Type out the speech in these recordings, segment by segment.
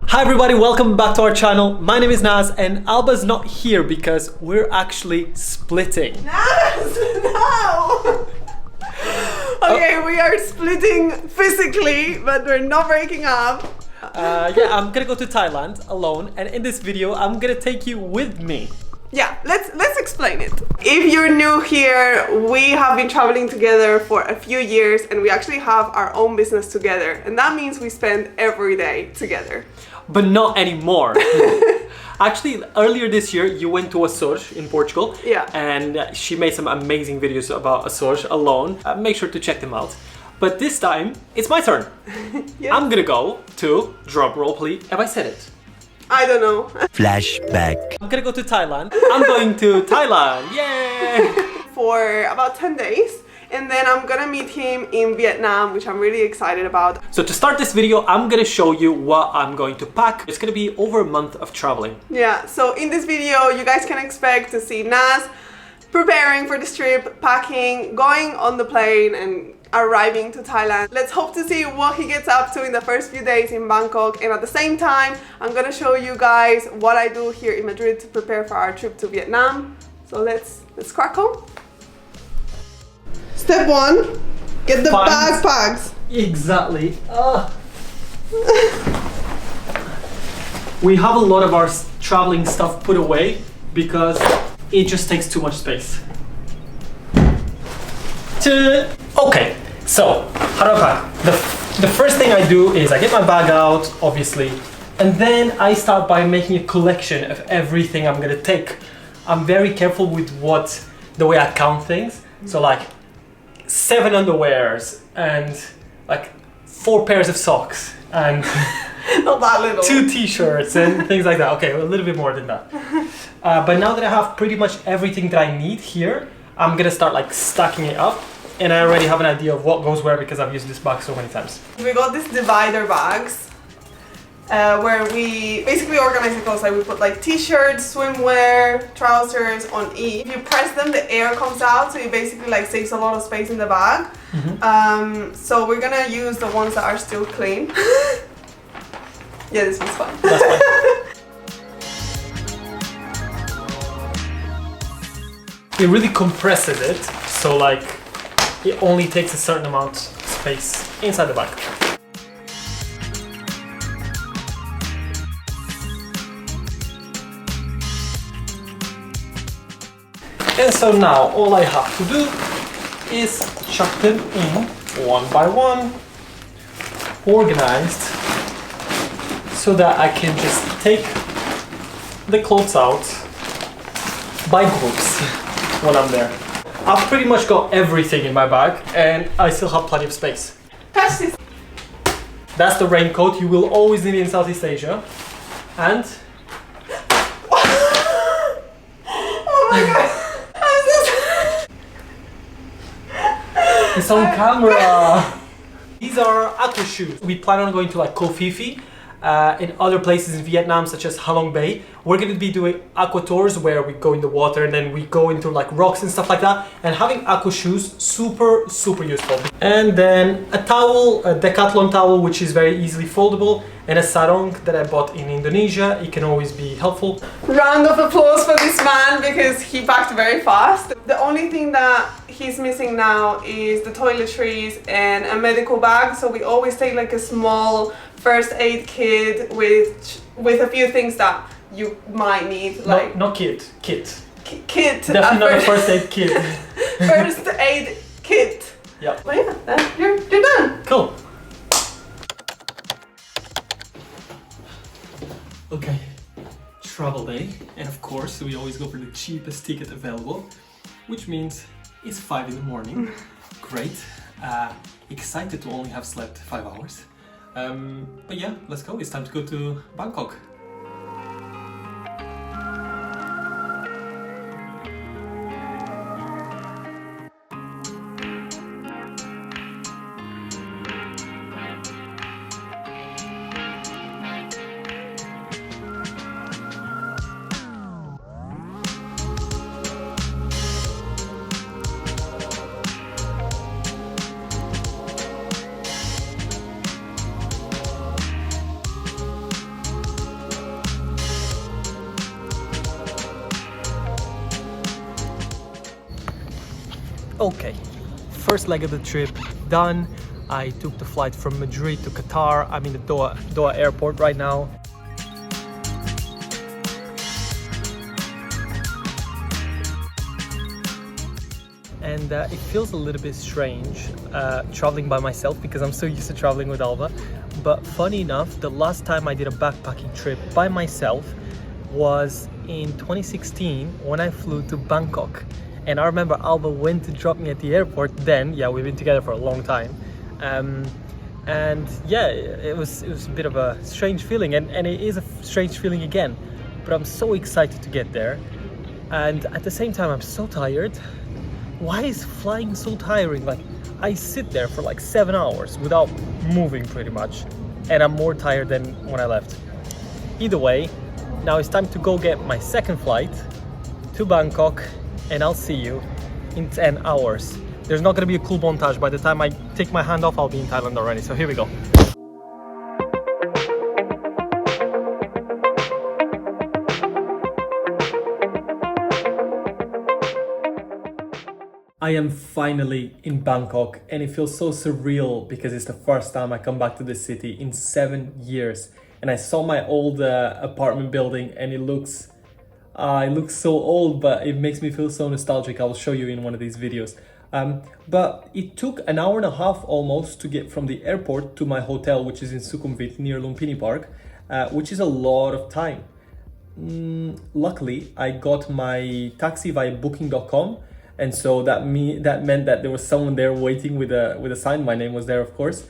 Hi everybody, welcome back to our channel. My name is Naz and Alba's not here because we're actually splitting. Naz, no! Okay, we are splitting physically, but we're not breaking up. Yeah, I'm gonna go to Thailand alone, and in this video I'm gonna take you with me. Yeah, let's explain it. If you're new here, we have been traveling together for a few years and we actually have our own business together, and that means we spend every day together. But not anymore. Actually, earlier this year you went to Açores in Portugal. Yeah. And she made some amazing videos about Açores alone. Make sure to check them out. But this time, it's my turn. Yes. I'm gonna go to, drum roll please, have I said it? I don't know. Flashback. I'm gonna go to Thailand. I'm going to Thailand, yay! For about 10 days. And then I'm gonna meet him in Vietnam, which I'm really excited about. So to start this video, I'm gonna show you what I'm going to pack. It's gonna be over a month of traveling. Yeah, so in this video, you guys can expect to see Naz preparing for this trip, packing, going on the plane and arriving to Thailand. Let's hope to see what he gets up to in the first few days in Bangkok. And at the same time, I'm gonna show you guys what I do here in Madrid to prepare for our trip to Vietnam. So let's crack on. Step one, get the backpacks. Exactly. We have a lot of our traveling stuff put away because it just takes too much space. Okay, so how do I pack? The first thing I do is I get my bag out, obviously, and then I start by making a collection of everything I'm gonna take. I'm very careful with the way I count things. So like 7 underwears and like 4 pairs of socks and Not that little. 2 t-shirts and things like that. Okay, a little bit more than that. But now that I have pretty much everything that I need here, I'm gonna start like stacking it up, and I already have an idea of what goes where because I've used this bag so many times. We got these divider bags where we basically organize the clothes. Like we put like t-shirts, swimwear, trousers on each. If you press them, the air comes out, so it basically like saves a lot of space in the bag. So we're gonna use the ones that are still clean. Yeah, this was fun. That's fine. It really compresses it, so like it only takes a certain amount of space inside the bag. And so now all I have to do is chuck them in one by one, organized, so that I can just take the clothes out by groups when I'm there. I've pretty much got everything in my bag and I still have plenty of space. Catch this. That's the raincoat you will always need in Southeast Asia. And Oh my god. it's on camera! These are aqua shoes. We plan on going to like Koh Phi Phi and other places in Vietnam such as Halong Bay. We're going to be doing aqua tours where we go in the water and then we go into like rocks and stuff like that. And having aqua shoes, super useful. And then a towel, a Decathlon towel, which is very easily foldable, and a sarong that I bought in Indonesia. It can always be helpful. Round of applause for this man because he packed very fast. The only thing that he's missing now is the toiletries and a medical bag. So we always take like a small first aid kit with a few things that you might need. Like Not kit. Kit. Kit. Definitely not a first aid kit. First aid kit. Yeah. But yeah, then you're done. Cool. Okay, travel day, and of course we always go for the cheapest ticket available, which means it's 5 in the morning. Great. Excited to only have slept 5 hours. But yeah, let's go. It's time to go to Bangkok. Okay, first leg of the trip done. I took the flight from Madrid to Qatar. I'm in the Doha airport right now. And it feels a little bit strange traveling by myself because I'm so used to traveling with Alba. But funny enough, the last time I did a backpacking trip by myself was in 2016 when I flew to Bangkok. And I remember Alba went to drop me at the airport then. Yeah, we've been together for a long time. And yeah, it was a bit of a strange feeling, and it is a strange feeling again. But I'm so excited to get there. And at the same time, I'm so tired. Why is flying so tiring? Like, I sit there for like 7 hours without moving pretty much, and I'm more tired than when I left. Either way, now it's time to go get my second flight to Bangkok, and I'll see you in 10 hours. There's not gonna be a cool montage. By the time I take my hand off, I'll be in Thailand already. So here we go. I am finally in Bangkok, and it feels so surreal because it's the first time I come back to this city in 7 years. And I saw my old apartment building, and it looks so old, but it makes me feel so nostalgic. I will show you in one of these videos. But it took an hour and a half almost to get from the airport to my hotel, which is in Sukhumvit near Lumpini Park, which is a lot of time. Luckily, I got my taxi via booking.com. And so that meant that there was someone there waiting with a sign. My name was there, of course,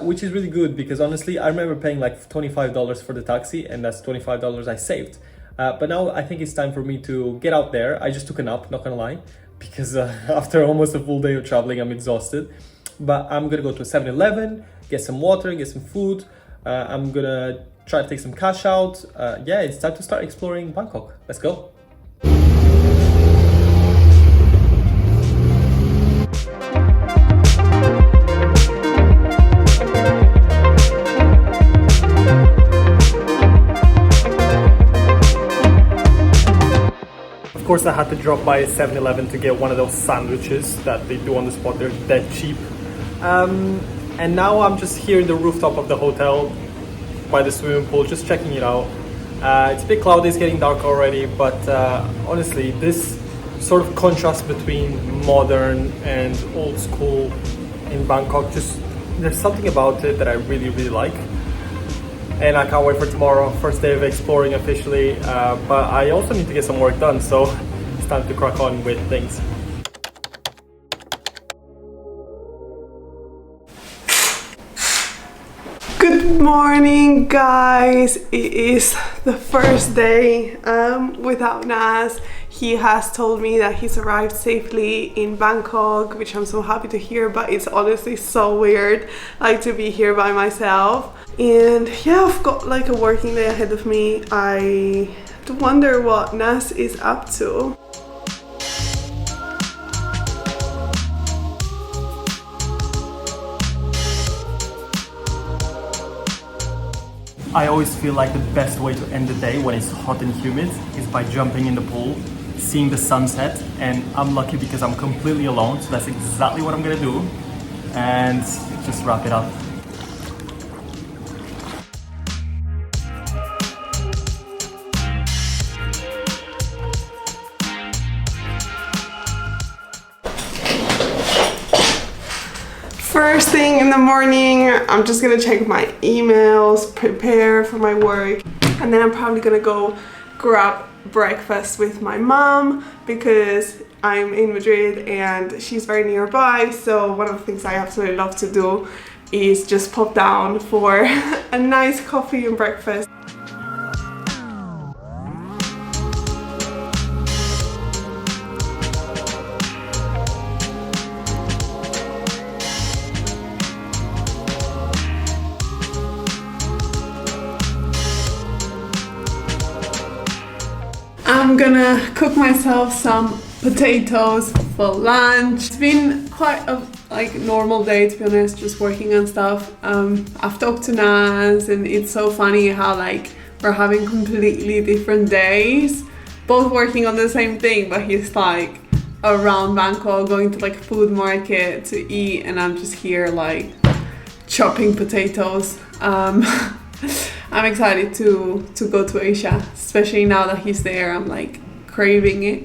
which is really good because honestly, I remember paying like $25 for the taxi, and that's $25 I saved. But now I think it's time for me to get out there. I just took a nap, not gonna lie, because after almost a full day of traveling, I'm exhausted. But I'm gonna go to a 7-Eleven, get some water, get some food. I'm gonna try to take some cash out. Yeah, it's time to start exploring Bangkok. Let's go. Of course, I had to drop by 7-Eleven to get one of those sandwiches that they do on the spot. They're dead cheap. And now I'm just here in the rooftop of the hotel by the swimming pool, just checking it out. It's a bit cloudy, it's getting dark already, but honestly, this sort of contrast between modern and old school in Bangkok, there's something about it that I really, really like. And I can't wait for tomorrow, first day of exploring officially, but I also need to get some work done, so it's time to crack on with things. Good morning, guys. It is the first day without Nas. He has told me that he's arrived safely in Bangkok, which I'm so happy to hear, but it's honestly so weird like to be here by myself. And yeah, I've got like a working day ahead of me. I wonder what Nas is up to. I always feel like the best way to end the day when it's hot and humid is by jumping in the pool, seeing the sunset, and I'm lucky because I'm completely alone, so that's exactly what I'm gonna do, and just wrap it up. First thing in the morning, I'm just gonna check my emails, prepare for my work, and then I'm probably gonna go grab breakfast with my mom because I'm in Madrid and she's very nearby. So one of the things I absolutely love to do is just pop down for a nice coffee and breakfast. I'm gonna cook myself some potatoes for lunch. It's been quite a normal day, to be honest, just working on stuff. I've talked to Naz and it's so funny how we're having completely different days, both working on the same thing, but he's like, around Bangkok, going to like food market to eat, and I'm just here like chopping potatoes. I'm excited to go to Asia, especially now that he's there. I'm like craving it.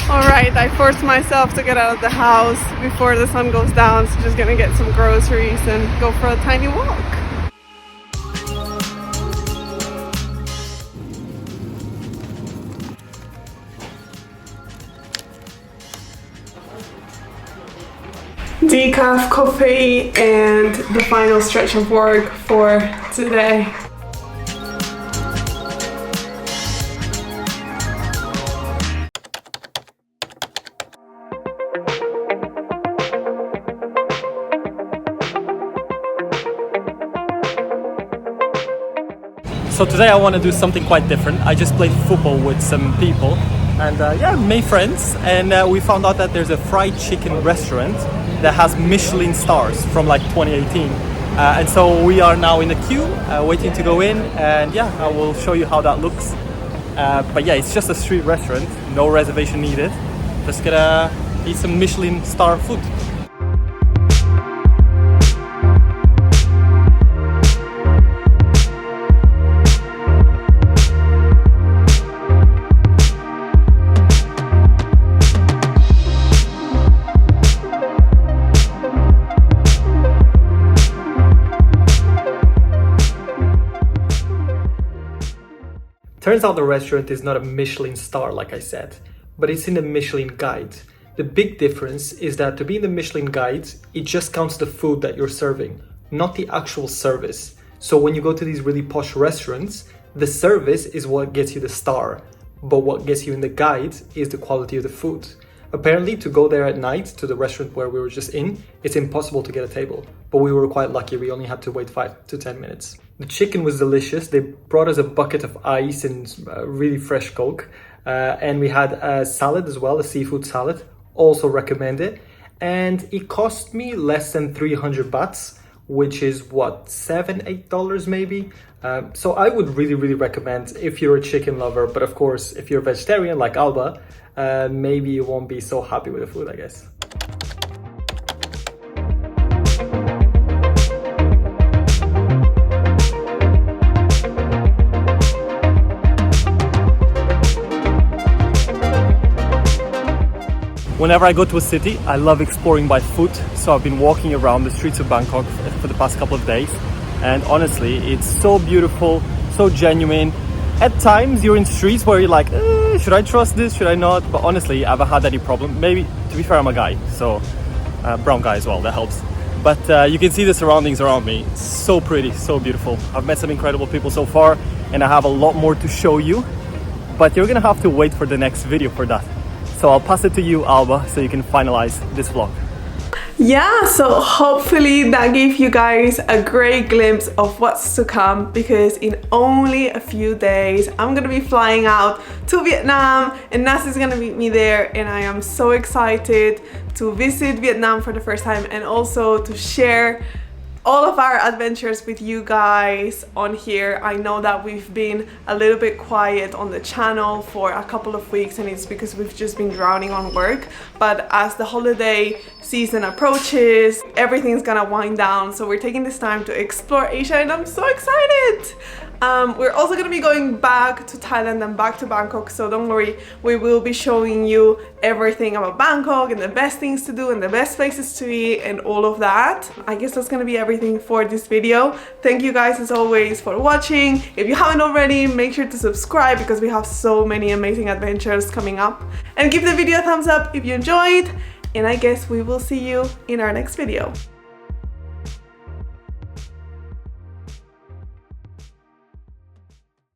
Alright, I forced myself to get out of the house before the sun goes down, so just gonna get some groceries and go for a tiny walk. Decaf coffee and the final stretch of work for today. So today I want to do something quite different. I just played football with some people and yeah, made friends, and we found out that there's a fried chicken restaurant that has Michelin stars from like 2018. And so we are now in the queue waiting to go in, and yeah, I will show you how that looks. But yeah, it's just a street restaurant, no reservation needed. Just gonna eat some Michelin star food. Turns out the restaurant is not a Michelin star, like I said, but it's in the Michelin Guide. The big difference is that to be in the Michelin Guide, it just counts the food that you're serving, not the actual service. So when you go to these really posh restaurants, the service is what gets you the star, but what gets you in the guide is the quality of the food. Apparently, to go there at night, to the restaurant where we were just in, it's impossible to get a table. But we were quite lucky, we only had to wait 5 to 10 minutes. The chicken was delicious. They brought us a bucket of ice and really fresh Coke. And we had a salad as well, a seafood salad. Also recommend it. And it cost me less than 300 bahts, which is what, $7-8 maybe? So I would really recommend if you're a chicken lover. But of course, if you're a vegetarian like Alba, maybe you won't be so happy with the food, I guess. Whenever I go to a city, I love exploring by foot, so I've been walking around the streets of Bangkok for the past couple of days, and honestly, it's so beautiful, so genuine. At times, you're in streets where you're like, should I trust this, should I not? But honestly, I haven't had any problem. Maybe, to be fair, I'm a guy, so brown guy as well, that helps. But you can see the surroundings around me. It's so pretty, so beautiful. I've met some incredible people so far, and I have a lot more to show you, but you're gonna have to wait for the next video for that. So I'll pass it to you, Alba, so you can finalize this vlog. Yeah, so hopefully that gave you guys a great glimpse of what's to come, because in only a few days I'm gonna be flying out to Vietnam and Nas is gonna meet me there, and I am so excited to visit Vietnam for the first time and also to share all of our adventures with you guys on here. I know that we've been a little bit quiet on the channel for a couple of weeks, and it's because we've just been drowning on work. But as the holiday season approaches, everything's gonna wind down, so we're taking this time to explore Asia, and I'm so excited. We're also gonna be going back to Thailand and back to Bangkok, so don't worry, we will be showing you everything about Bangkok and the best things to do and the best places to eat and all of that. I guess that's gonna be everything for this video. Thank you guys as always for watching. If you haven't already, make sure to subscribe because we have so many amazing adventures coming up, and give the video a thumbs up if you enjoyed, and I guess we will see you in our next video.